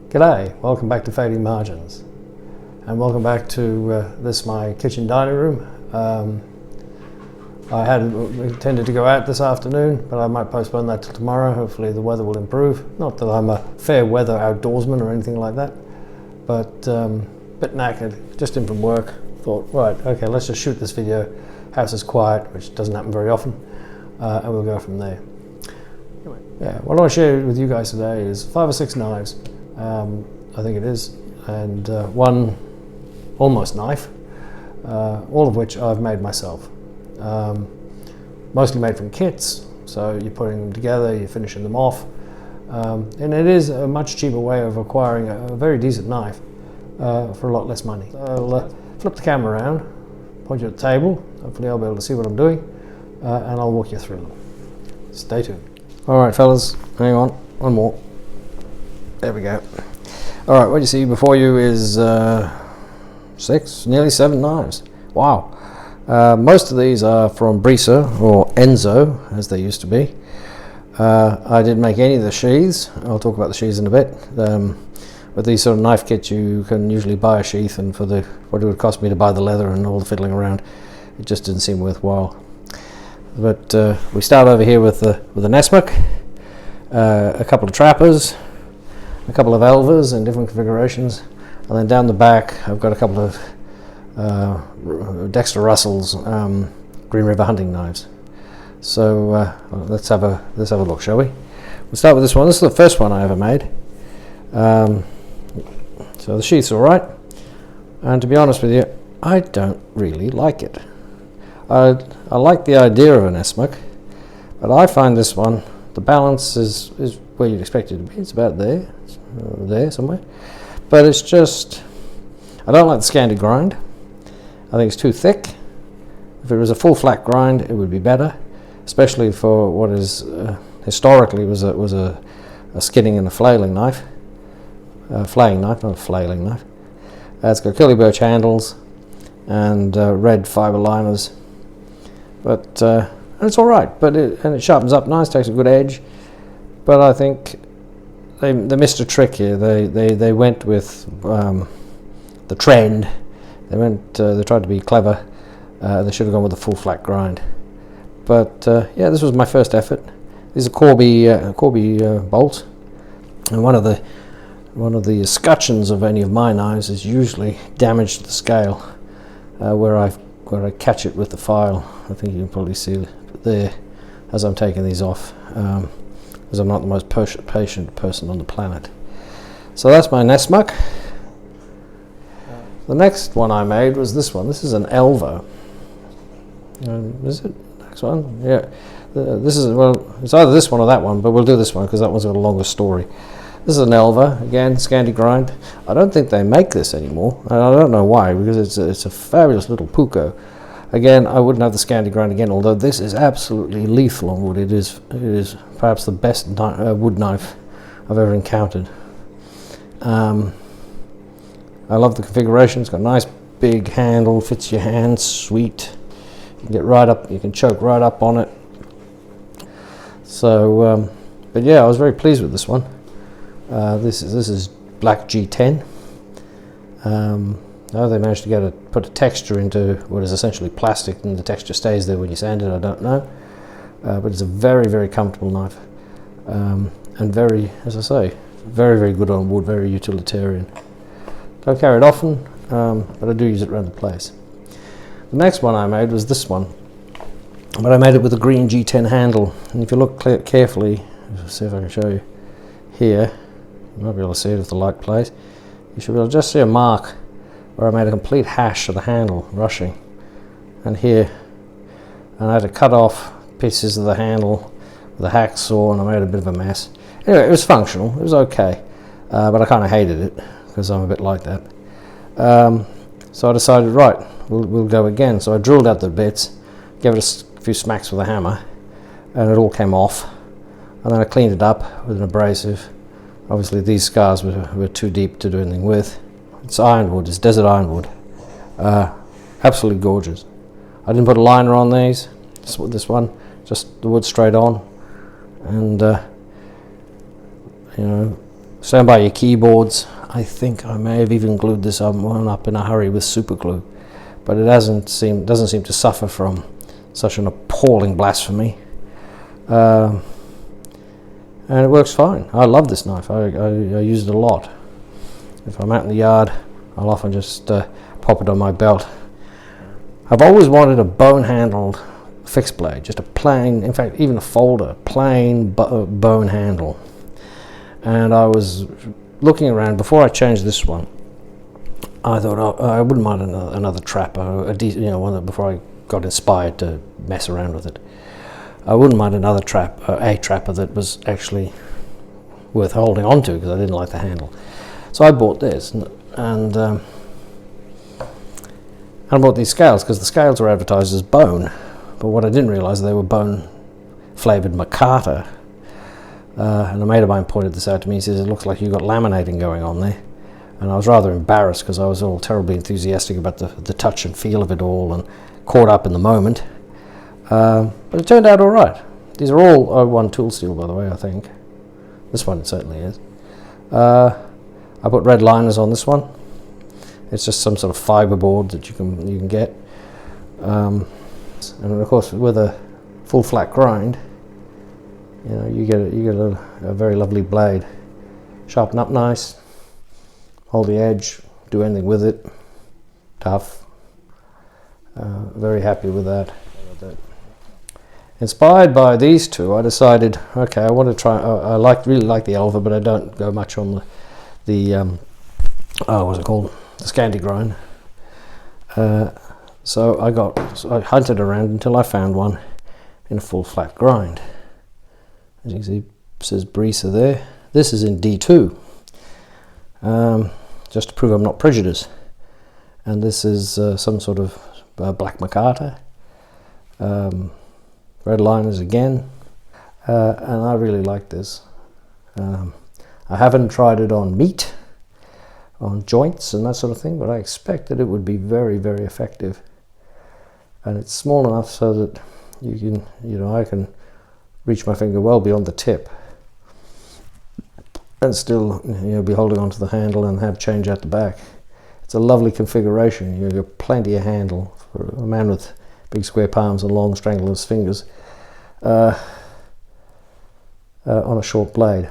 G'day, welcome back to Fading Margins, and welcome back to my kitchen dining room. I had intended to go out this afternoon, but I might postpone that till tomorrow. Hopefully the weather will improve. Not that I'm a fair weather outdoorsman or anything like that, but a bit knackered, just in from work. Thought, right, okay, let's just shoot this video. House is quiet, which doesn't happen very often, and we'll go from there. Yeah, what I want to share with you guys today is 5 or 6 knives, I think it is, and one almost knife, all of which I've made myself. Mostly made from kits, so you're putting them together, you're finishing them off, and it is a much cheaper way of acquiring a very decent knife for a lot less money. So I'll flip the camera around, point you at the table, hopefully I'll be able to see what I'm doing, and I'll walk you through them. Stay tuned. Alright fellas, hang on, one more. There we go. Alright, what you see before you is 6, nearly 7 knives. Wow. Most of these are from Brisa, or Enzo, as they used to be. I didn't make any of the sheaths. I'll talk about the sheaths in a bit. With these sort of knife kits, you can usually buy a sheath, and for what it would cost me to buy the leather and all the fiddling around, it just didn't seem worthwhile. But we start over here with the Nessmuk, a couple of trappers, a couple of Elvers in different configurations, and then down the back I've got a couple of Dexter Russell's Green River hunting knives. So let's have a look, shall we? We'll start with this one. This is the first one I ever made. So the sheath's all right, and to be honest with you, I don't really like it. I like the idea of an Nessmuk, but I find this one, the balance is where you'd expect it to be. It's about there, there somewhere. But it's just, I don't like the scanty grind. I think it's too thick. If it was a full flat grind, it would be better, especially for what is historically was a skinning and a flailing knife. Flaying knife, not a flailing knife. It's got curly birch handles and red fiber liners. But and it's all right, but it sharpens up nice, takes a good edge. But I think they missed a trick here. They went with the trend. They tried to be clever. They should have gone with a full flat grind. But yeah, this was my first effort. These are Corby bolts, and one of the escutcheons of any of my knives is usually damage to the scale, where I catch it with the file. I think you can probably see it there as I'm taking these off, because I'm not the most patient person on the planet. So that's my Nessmuk. The next one I made was this one. This is an Elver. Is it next one? Yeah. This is, well, it's either this one or that one, but we'll do this one because that one's got a longer story. This is an Elver, again, scanty grind. I don't think they make this anymore, and I don't know why, because it's a fabulous little puko. Again, I wouldn't have the scanty grind again, although this is absolutely lethal on wood. It is perhaps the best wood knife I've ever encountered. I love the configuration. It's got a nice big handle, fits your hand, sweet. You can get right up, you can choke right up on it. So, but yeah, I was very pleased with this one. This is black G10. How they managed to put a texture into what is essentially plastic, and the texture stays there when you sand it, I don't know. But it's a very, very comfortable knife, and very, as I say, very, very good on wood, very utilitarian. Don't carry it often, but I do use it around the place. The next one I made was this one, but I made it with a green G10 handle. And if you look carefully, see if I can show you here, you might be able to see it if the light plays. You should be able to just see a mark where I made a complete hash of the handle, rushing. And here, and I had to cut off pieces of the handle with a hacksaw, and I made a bit of a mess. Anyway, it was functional, it was okay, but I kind of hated it, because I'm a bit like that. So I decided, right, we'll go again. So I drilled out the bits, gave it a few smacks with a hammer, and it all came off. And then I cleaned it up with an abrasive. Obviously these scars were too deep to do anything with. It's ironwood, it's desert ironwood. Absolutely gorgeous. I didn't put a liner on these, this one, just the wood straight on. And you know, stand by your keyboards. I think I may have even glued this one up in a hurry with super glue, but it doesn't seem to suffer from such an appalling blasphemy. And it works fine. I love this knife. I use it a lot. If I'm out in the yard, I'll often just pop it on my belt. I've always wanted a bone-handled fixed blade, just a plain, in fact, even a folder, plain bone handle. And I was looking around before I changed this one. I thought I wouldn't mind another trapper, one that before I got inspired to mess around with it. I wouldn't mind another a trapper that was actually worth holding on to because I didn't like the handle. So I bought this, and I bought these scales because the scales were advertised as bone, but what I didn't realise they were bone flavoured micarta. And a mate of mine pointed this out to me. He says, it looks like you've got laminating going on there. And I was rather embarrassed because I was all terribly enthusiastic about the touch and feel of it all and caught up in the moment. But it turned out all right. These are all 01 tool steel, by the way, I think. This one it certainly is. I put red liners on this one. It's just some sort of fibre board that you can get. And of course, with a full flat grind, you get a very lovely blade. Sharpen up nice, hold the edge, do anything with it. Tough. Very happy with that. Inspired by these two, I decided, okay, I want to try. I really like the Elver, but I don't go much on the what's it called? The Scandi grind. So I hunted around until I found one in a full flat grind. As you can see, it says Brisa there. This is in D2, just to prove I'm not prejudiced. And this is some sort of black micarta. Red liners again. And I really like this. I haven't tried it on meat, on joints and that sort of thing, but I expect that it would be very, very effective. And it's small enough so that I can reach my finger well beyond the tip and still be holding onto the handle and have change at the back. It's a lovely configuration. You've got plenty of handle for a man with big square palms and long strangler's fingers on a short blade.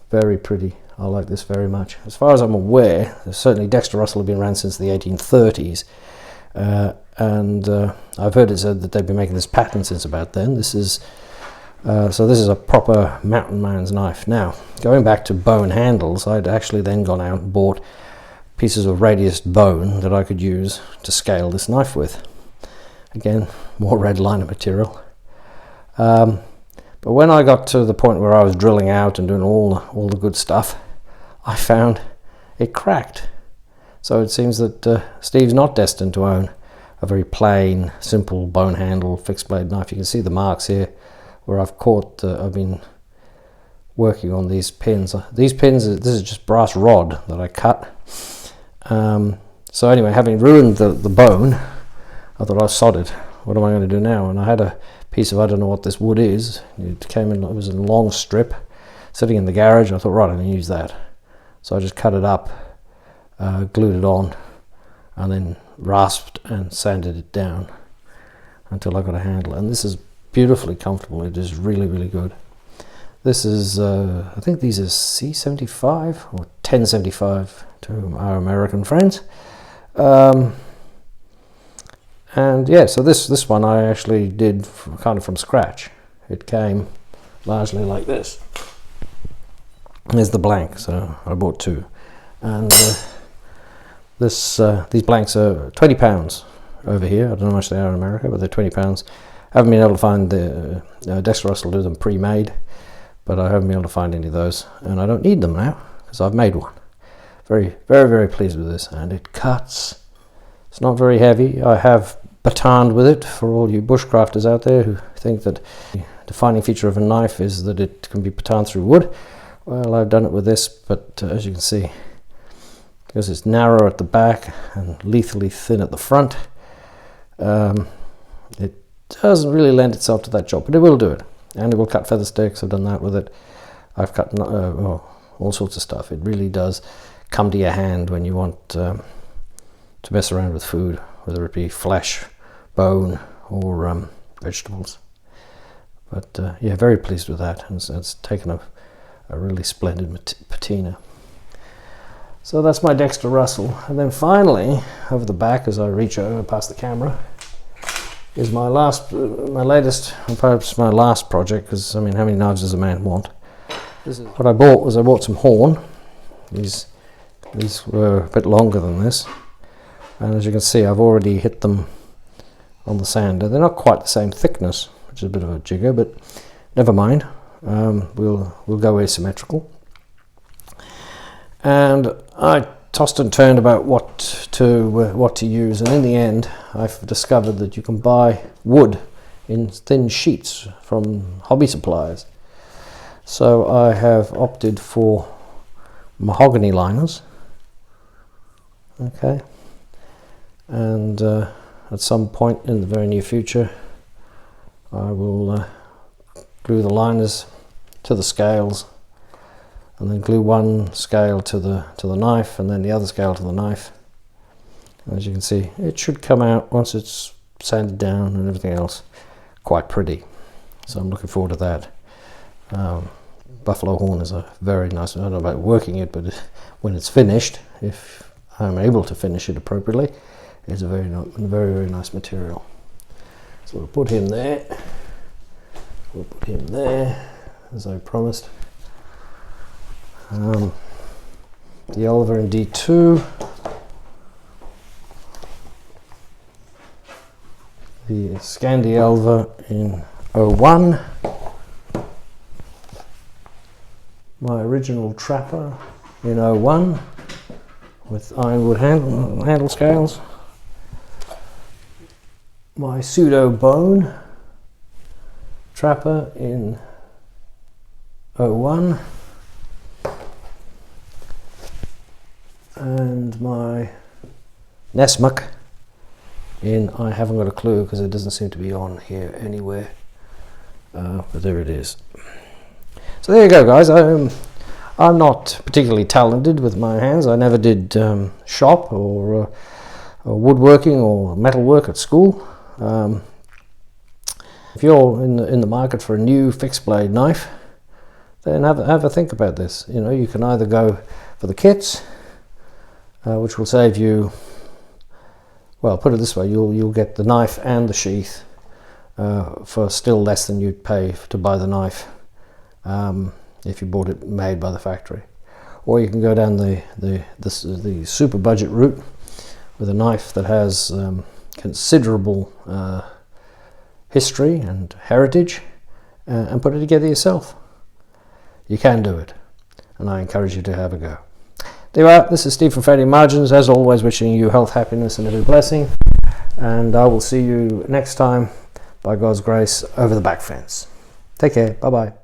Very pretty. I like this very much. As far as I'm aware, certainly Dexter Russell have been around since the 1830s, and I've heard it said that they've been making this pattern since about then. This is a proper mountain man's knife. Now, going back to bone handles, I'd actually then gone out and bought pieces of radiused bone that I could use to scale this knife with. Again, more red liner material. But when I got to the point where I was drilling out and doing all the good stuff, I found it cracked. So it seems that Steve's not destined to own a very plain, simple bone handle fixed blade knife. You can see the marks here where I've been working on these pins. These pins, this is just brass rod that I cut. So anyway, having ruined the bone, I thought, I'll sod it. What am I going to do now? And I had a piece of, I don't know what this wood is. It was a long strip sitting in the garage. I thought, right, I'm going to use that. So I just cut it up, glued it on, and then rasped and sanded it down until I got a handle. And this is beautifully comfortable. It is really, really good. This is, I think these are C75 or 1075 to our American friends. And yeah, so this one I actually did kind of from scratch. It came largely like this. There's the blank, so I bought two. And these blanks are £20 over here. I don't know how much they are in America, but they're £20. I haven't been able to find the Dexter Russell do them pre-made, but I haven't been able to find any of those, and I don't need them now because I've made one. Very, very, very pleased with this, and it cuts. It's not very heavy. I have batoned with it for all you bushcrafters out there who think that the defining feature of a knife is that it can be batoned through wood. Well, I've done it with this, but as you can see, because it's narrow at the back and lethally thin at the front, it doesn't really lend itself to that job, but it will do it. And it will cut feather sticks. I've done that with it. I've cut all all sorts of stuff. It really does come to your hand when you want to mess around with food, whether it be flesh, bone, or vegetables. But yeah, very pleased with that, and it's taken a really splendid patina. So that's my Dexter Russell. And then finally, over the back, as I reach over past the camera, is my latest, and perhaps my last project, because I mean, how many knives does a man want? What I bought some horn. These were a bit longer than this, and as you can see, I've already hit them on the sander. They're not quite the same thickness, which is a bit of a jigger, but never mind. We'll go asymmetrical. And I tossed and turned about what to use, and in the end I've discovered that you can buy wood in thin sheets from hobby suppliers. So I have opted for mahogany liners, okay, and at some point in the very near future I will glue the liners to the scales, and then glue one scale to the knife, and then the other scale to the knife. And as you can see, it should come out, once it's sanded down and everything else, quite pretty. So I'm looking forward to that. Buffalo horn is a very nice, I don't know about working it, but when it's finished, if I'm able to finish it appropriately, it's a very, very nice material. So we'll put him there. We'll put him there, as I promised. The Elver in D2, the Scandi Elver in 01, my original Trapper in 01 with ironwood handle scales, my pseudo bone Trapper in 01, and my Nessmuk in, I haven't got a clue because it doesn't seem to be on here anywhere, but there it is. So there you go, guys. I'm not particularly talented with my hands. I never did shop or woodworking or metalwork at school. If you're in the market for a new fixed blade knife, then have a think about this. You know, you can either go for the kits, which will save you, well, put it this way, you'll get the knife and the sheath for still less than you'd pay to buy the knife if you bought it made by the factory. Or you can go down the super budget route with a knife that has considerable history and heritage, and put it together yourself. You can do it, and I encourage you to have a go. There you are. This is Steve from Fading Margins, as always wishing you health, happiness and every blessing, and I will see you next time, by God's grace, over the back fence. Take care. Bye bye.